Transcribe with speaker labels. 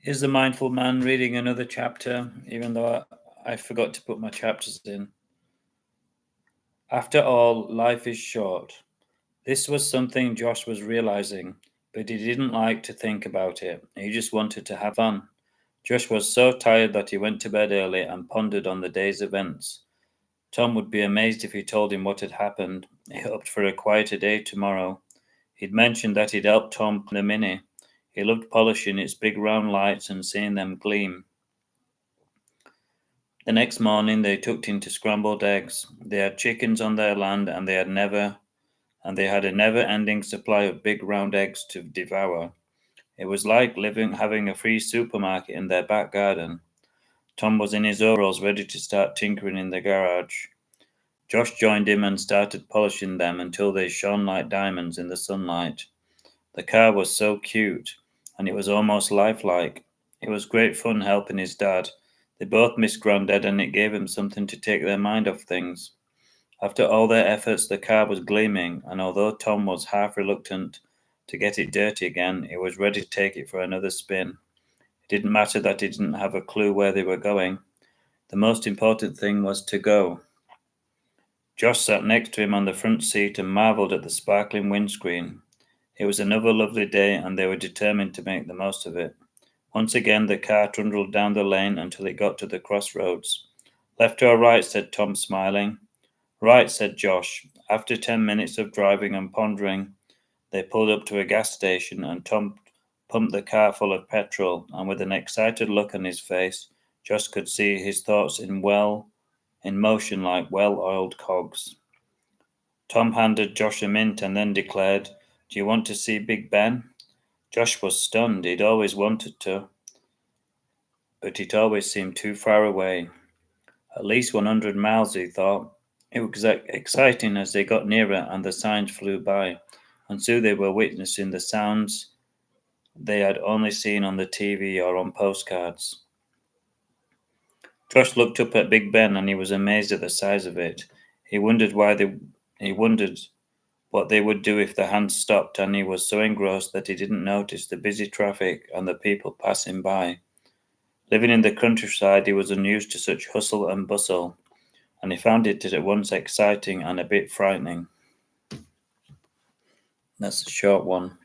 Speaker 1: Here's the mindful man reading another chapter, even though I forgot to put my chapters in. After all, life is short. This was something Josh was realizing, but he didn't like to think about it. He just wanted to have fun. Josh was so tired that he went to bed early and pondered on the day's events. Tom would be amazed if he told him what had happened. He hoped for a quieter day tomorrow. He'd mentioned that he'd helped Tom clean the Mini. He loved polishing its big round lights and seeing them gleam. The next morning they tucked into scrambled eggs. They had chickens on their land and they had a never-ending supply of big round eggs to devour. It was like having a free supermarket in their back garden. Tom was in his overalls ready to start tinkering in the garage. Josh joined him and started polishing them until they shone like diamonds in the sunlight. The car was so cute, and it was almost lifelike. It was great fun helping his dad. They both missed Granddad, and it gave them something to take their mind off things. After all their efforts, the car was gleaming, and although Tom was half reluctant to get it dirty again, he was ready to take it for another spin. It didn't matter that he didn't have a clue where they were going. The most important thing was to go. Josh sat next to him on the front seat and marveled at the sparkling windscreen. It was another lovely day, and they were determined to make the most of it. Once again, the car trundled down the lane until it got to the crossroads. Left or right, said Tom, smiling. Right, said Josh. After 10 minutes of driving and pondering, they pulled up to a gas station, and Tom pumped the car full of petrol, and with an excited look on his face, Josh could see his thoughts in motion like well-oiled cogs. Tom handed Josh a mint and then declared, "Do you want to see Big Ben?" Josh was stunned. He'd always wanted to, but it always seemed too far away. At least 100 miles, he thought. It was exciting as they got nearer and the signs flew by, and soon they were witnessing the sounds they had only seen on the TV or on postcards. Josh looked up at Big Ben and he was amazed at the size of it. He wondered what they would do if the hands stopped, and he was so engrossed that he didn't notice the busy traffic and the people passing by. Living in the countryside, he was unused to such hustle and bustle, and he found it at once exciting and a bit frightening. That's a short one.